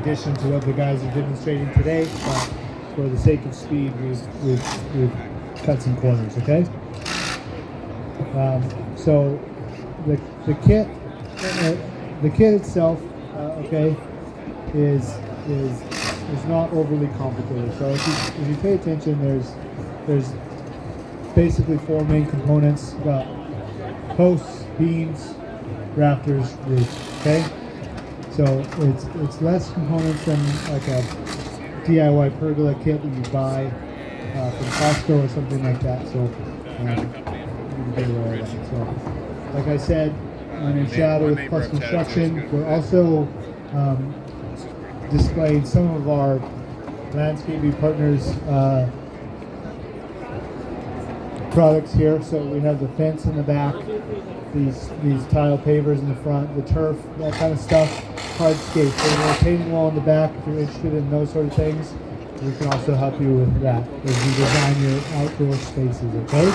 addition to what the guys are demonstrating today, but for the sake of speed, we've cut some corners. Okay. So the kit the kit itself, okay, is not overly complicated. So if you pay attention, there's basically four main components. You've got posts, beams, rafters, roof. Okay. So it's less components than like a DIY pergola kit that you buy from Costco or something like that. So you can be aware of that. So, like I said, my name's Shadow with Plus Construction. We're also displaying some of our landscaping partners' products here. So we have the fence in the back, these tile pavers in the front, the turf, that kind of stuff. Hardscape, so a retaining wall in the back. If you're interested in those sort of things, we can also help you with that as you design your outdoor spaces. Okay.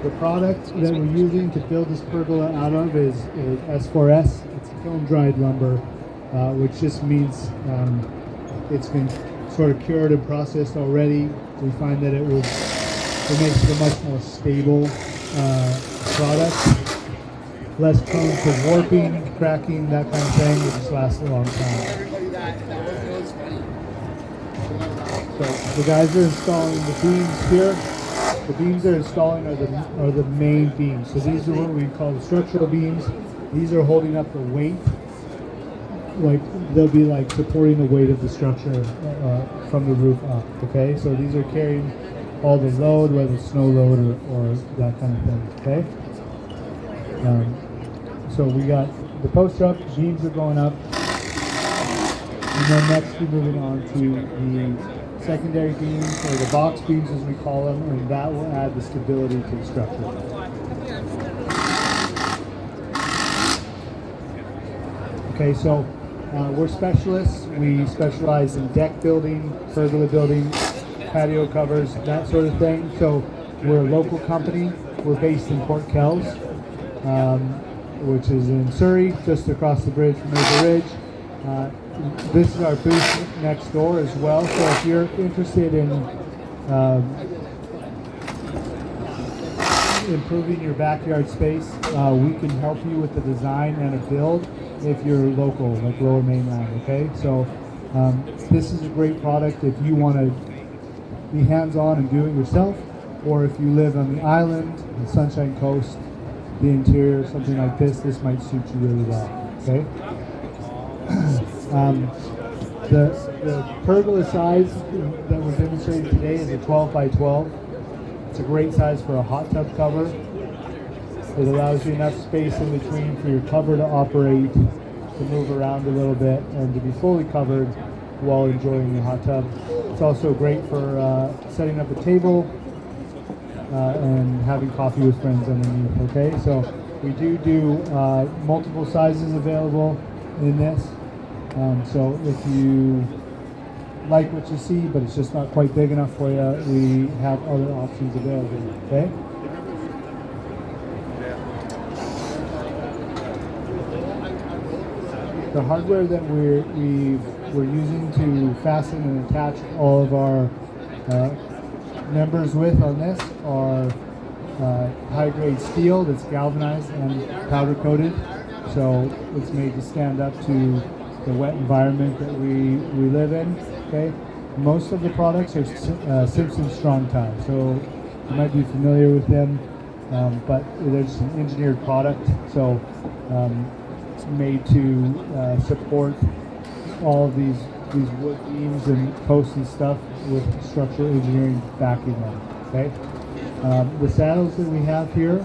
The product that we're using to build this pergola out of is S4S. It's kiln dried lumber, which just means it's been sort of cured and processed already. We find that it makes it a much more stable product, less prone to warping, cracking, that kind of thing. It just lasts a long time. So the guys are installing the beams here. The beams they're installing are the main beams. So these are what we call the structural beams. These are holding up the weight. Like they'll be like supporting the weight of the structure from the roof up. Okay, so these are carrying all the load, whether it's snow load or that kind of thing. Okay. So we got the post up, beams are going up, and then next we're moving on to the secondary beams, or the box beams as we call them, and that will add the stability to the structure. Okay, so we're specialists. We specialize in deck building, pergola building, patio covers, that sort of thing. So we're a local company. We're based in Port Kells, which is in Surrey, just across the bridge from Maple Ridge. This is our booth next door as well. So if you're interested in improving your backyard space, we can help you with the design and a build if you're local, like Lower Mainland. Okay, so this is a great product if you want to be hands-on and do it yourself, or if you live on the island, the Sunshine Coast, the interior, something like this might suit you really well. Okay. The pergola size that we're demonstrating today is a 12 by 12. It's a great size for a hot tub cover. It allows you enough space in between for your cover to operate, to move around a little bit, and to be fully covered while enjoying your hot tub. It's also great for setting up a table and having coffee with friends underneath. Okay, so we do multiple sizes available in this. So if you like what you see, but it's just not quite big enough for you, we have other options available. Okay. The hardware that we're using to fasten and attach all of our members with on this are high-grade steel that's galvanized and powder coated, so it's made to stand up to the wet environment that we live in. Okay, most of the products are Simpson Strong Tie, so you might be familiar with them, but they're just an engineered product, so it's made to support all of these wood beams and posts and stuff with structural engineering backing them. Okay, the saddles that we have here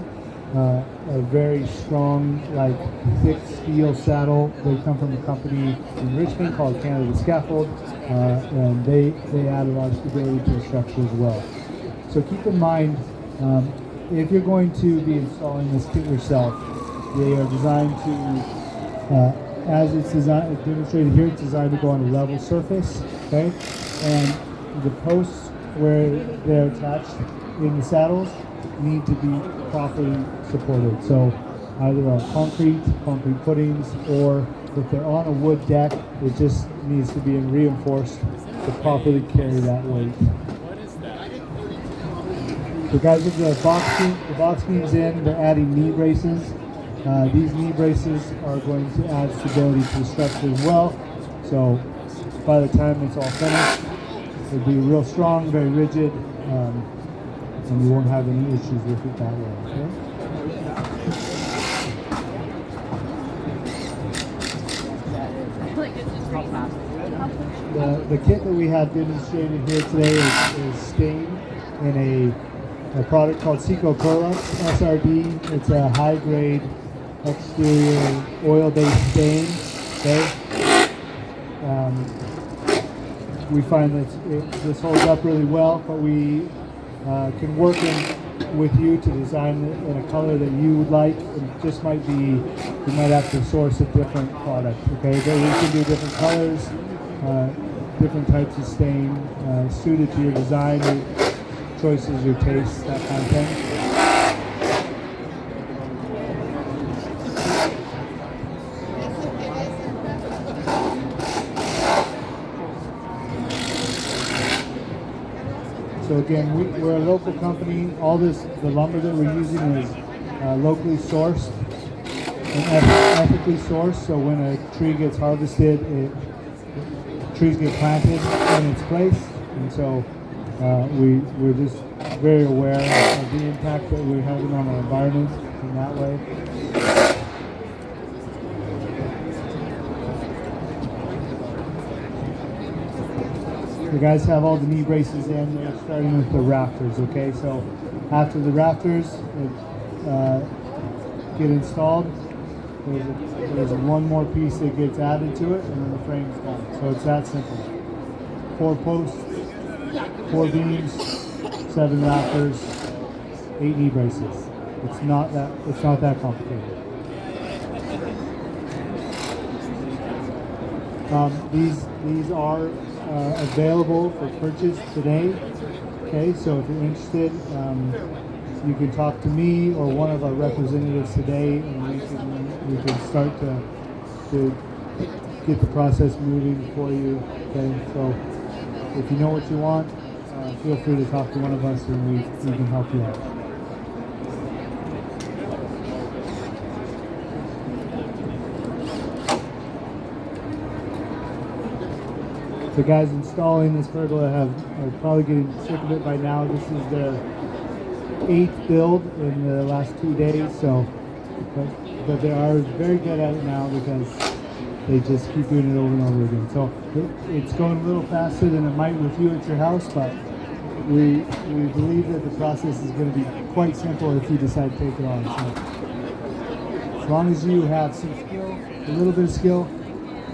are very strong, like thick steel saddle. They come from a company in Richmond called Canada Scaffold, and they add a lot of stability to the structure as well. So keep in mind, if you're going to be installing this kit yourself, they are designed to, as it's designed, demonstrated here, it's designed to go on a level surface. Okay, and the posts where they're attached in the saddles need to be properly supported. So either on concrete footings or if they're on a wood deck, it just needs to be reinforced to properly carry that weight. So guys, with the box beams in, they're adding knee braces. These knee braces are going to add stability to the structure as well. So by the time it's all finished, it'll be real strong, very rigid, and you won't have any issues with it that way. Okay? The kit that we have demonstrated here today is stained in a product called Pergola SRD. It's a high-grade exterior oil-based stain. Okay, we find that this holds up really well, but we can work with you to design it in a color that you would like. It just might be, you might have to source a different product. Okay, but we can do different colors, different types of stain suited to your design, your choices, your tastes, that kind of thing. So again, we're a local company. All the lumber that we're using is locally sourced and ethically sourced. So when a tree gets harvested, trees get planted in its place. And so we're just very aware of the impact that we're having on our environment in that way. The guys have all the knee braces in. They're starting with the rafters, okay? So after the rafters get installed, there's one more piece that gets added to it, and then the frame's done. So it's that simple. 4 posts, 4 beams, 7 rafters, 8 knee braces. It's not that complicated. These are available for purchase today. Okay, so if you're interested, you can talk to me or one of our representatives today, and we can start to get the process moving for you. Okay, so if you know what you want, feel free to talk to one of us, and we can help you out. The guys installing this pergola are probably getting sick of it by now. This is the 8th build in the last 2 days, so but they are very good at it now because they just keep doing it over and over again. So it's going a little faster than it might with you at your house, but we believe that the process is going to be quite simple if you decide to take it on. So as long as you have some skill, a little bit of skill,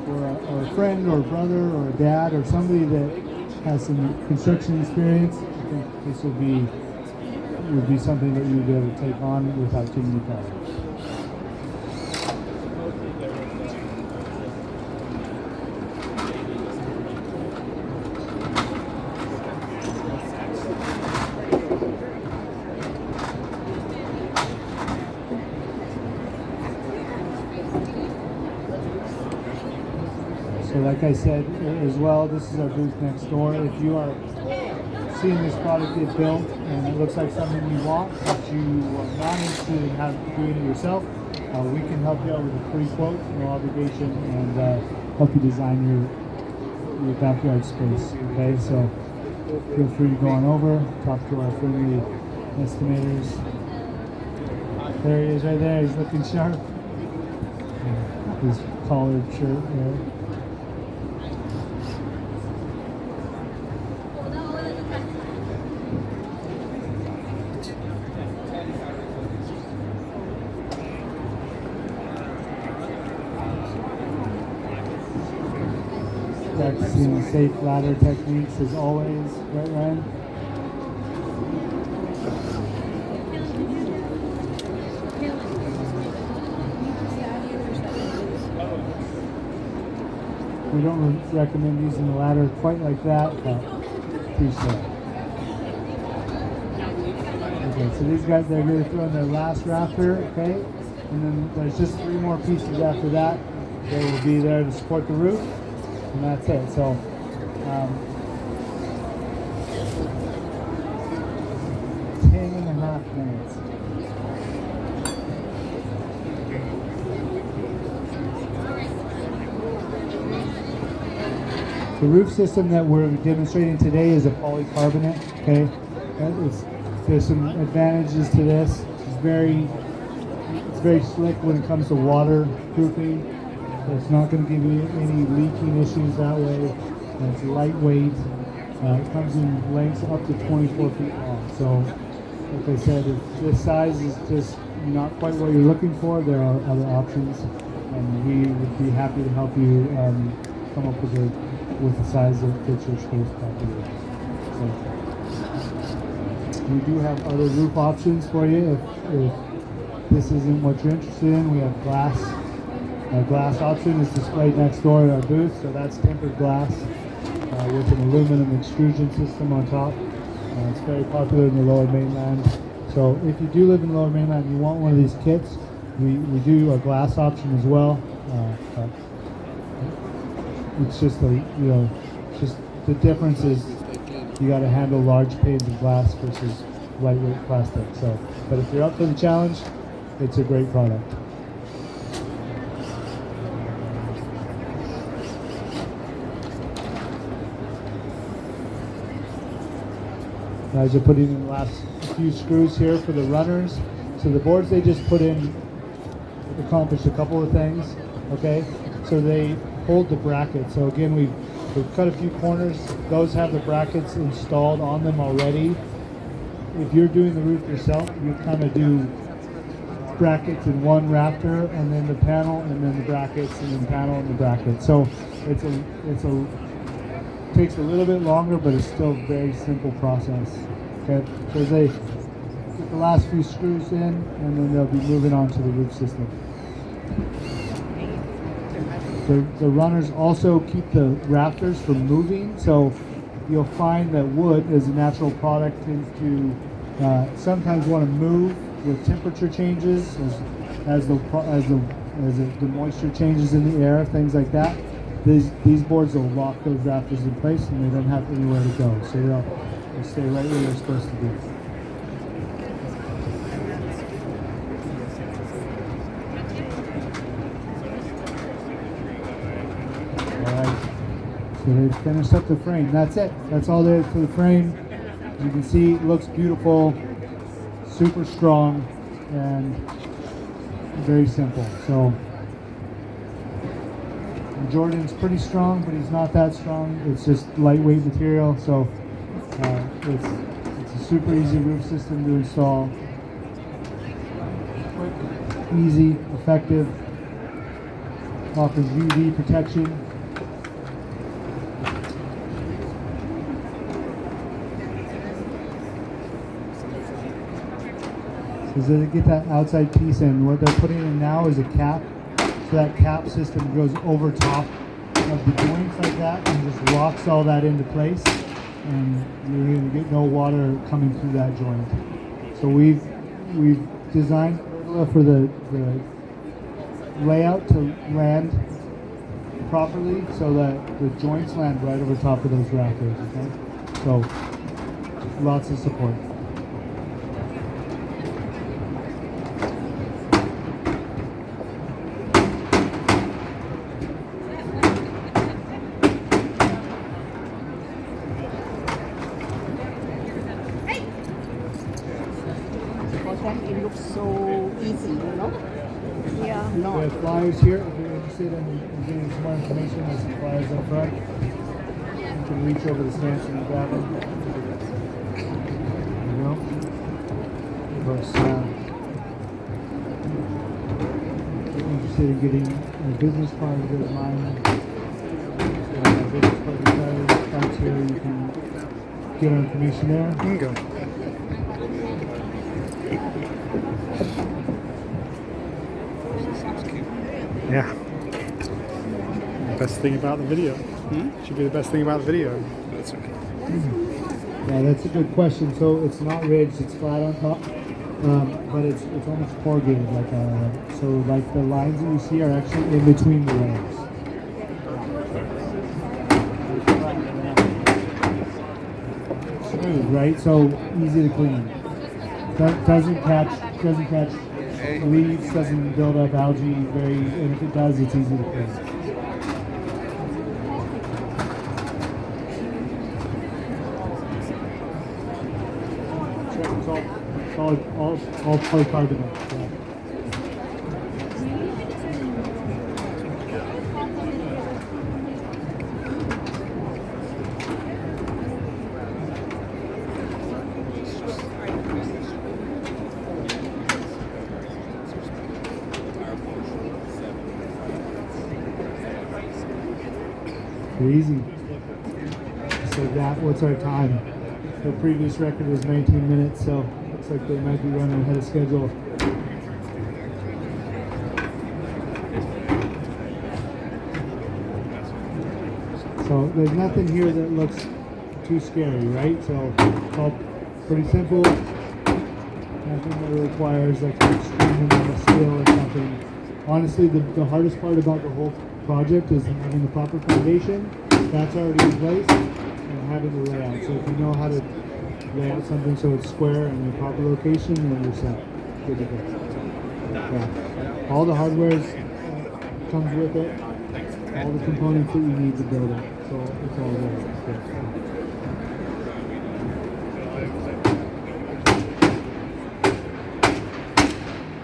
or a friend or a brother or a dad or somebody that has some construction experience, I think this would be something that you would be able to take on without too many problems. So like I said as well, this is our booth next door. If you are seeing this product get built and it looks like something you want, but you are not interested in doing it yourself, we can help you out with a free quote, no obligation, and help you design your backyard space. Okay, so feel free to go on over, talk to our friendly estimators. There he is right there, he's looking sharp. His collared shirt there. Practicing safe ladder techniques as always, right, Ryan? We don't recommend using the ladder quite like that, but appreciate it. Okay, so these guys, they're going to throw in their last rafter, okay? And then there's just 3 more pieces after that. They will be there to support the roof, and that's it. So 10.5 minutes. The roof system that we're demonstrating today is a polycarbonate. Okay, there's some advantages to this. It's very slick when it comes to waterproofing. It's not going to give you any leaking issues that way. And it's lightweight. It comes in lengths up to 24 feet long. So, like I said, if this size is just not quite what you're looking for, there are other options, and we would be happy to help you come up with a size that fits your space properly. So, we do have other roof options for you if this isn't what you're interested in. We have glass. Our glass option is displayed next door at our booth, so that's tempered glass with an aluminum extrusion system on top. It's very popular in the Lower Mainland. So if you do live in the Lower Mainland and you want one of these kits, we do a glass option as well. It's just just the difference is you got to handle large panes of glass versus lightweight plastic. So, but if you're up for the challenge, it's a great product. Guys are putting in the last few screws here for the runners. So the boards they just put in accomplish a couple of things. Okay, so they hold the bracket. So again, we've cut a few corners. Those have the brackets installed on them already. If you're doing the roof yourself, you kind of do brackets in one rafter, and then the panel, and then the brackets, and then panel and the bracket. So it takes a little bit longer, but it's still a very simple process. Okay, so they get the last few screws in, and then they'll be moving on to the roof system. The runners also keep the rafters from moving, so you'll find that wood as a natural product tends to sometimes want to move with temperature changes as the moisture changes in the air, things like that. These boards will lock those rafters in place, and they don't have anywhere to go, so they'll stay right where they're supposed to be. So they've finished up the frame. That's it. That's all there is for the frame. You can see it looks beautiful, super strong, and very simple. So Jordan's pretty strong, but he's not that strong. It's just lightweight material, so it's a super easy roof system to install. Quick, easy, effective, offers UV protection. Is that to get that outside piece in. What they're putting in now is a cap. So that cap system goes over top of the joints like that and just locks all that into place. And you're going to get no water coming through that joint. So we've designed pergola for the layout to land properly so that the joints land right over top of those rafters. Okay? So lots of support. It looks so easy, you know? Yeah. We have flyers here. If you're interested in getting some more information, there's some flyers up front. You can reach over the stands and grab them. There you go. Of course, if you're interested in getting a business card of mine, a business card cards here, you can get our information there. You can go. Yeah. Best thing about the video. Should be the best thing about the video. That's okay. Yeah, that's a good question. So it's not ridged, it's flat on top. but it's almost corrugated, so like the lines that you see are actually in between the layers. Smooth, right? So easy to clean. Doesn't catch leaves, doesn't build up algae. And if it does, it's easy to clean. It's all polycarbonate. Yeah. Easy. So what's our time? The previous record was 19 minutes, so looks like they might be running ahead of schedule. So there's nothing here that looks too scary, right? So it's all pretty simple. Nothing that requires like an extreme amount of skill or something. Honestly, the hardest part about the whole project is having the proper foundation. That's already in place, and having the layout. So if you know how to lay out something so it's square and in the proper location, then you're set. Good to go. Yeah. All the hardware comes with it. All the components that you need to build it. So it's all there.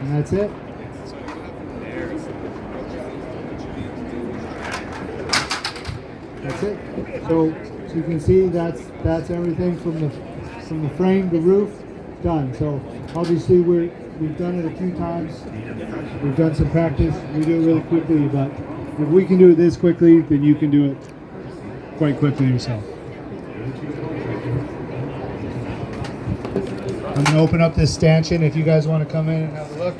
And that's it. That's it. So you can see that's everything from the frame, the roof, done. So obviously we've done it a few times. We've done some practice. We do it really quickly, but if we can do it this quickly, then you can do it quite quickly yourself. I'm going to open up this stanchion if you guys want to come in and have a look.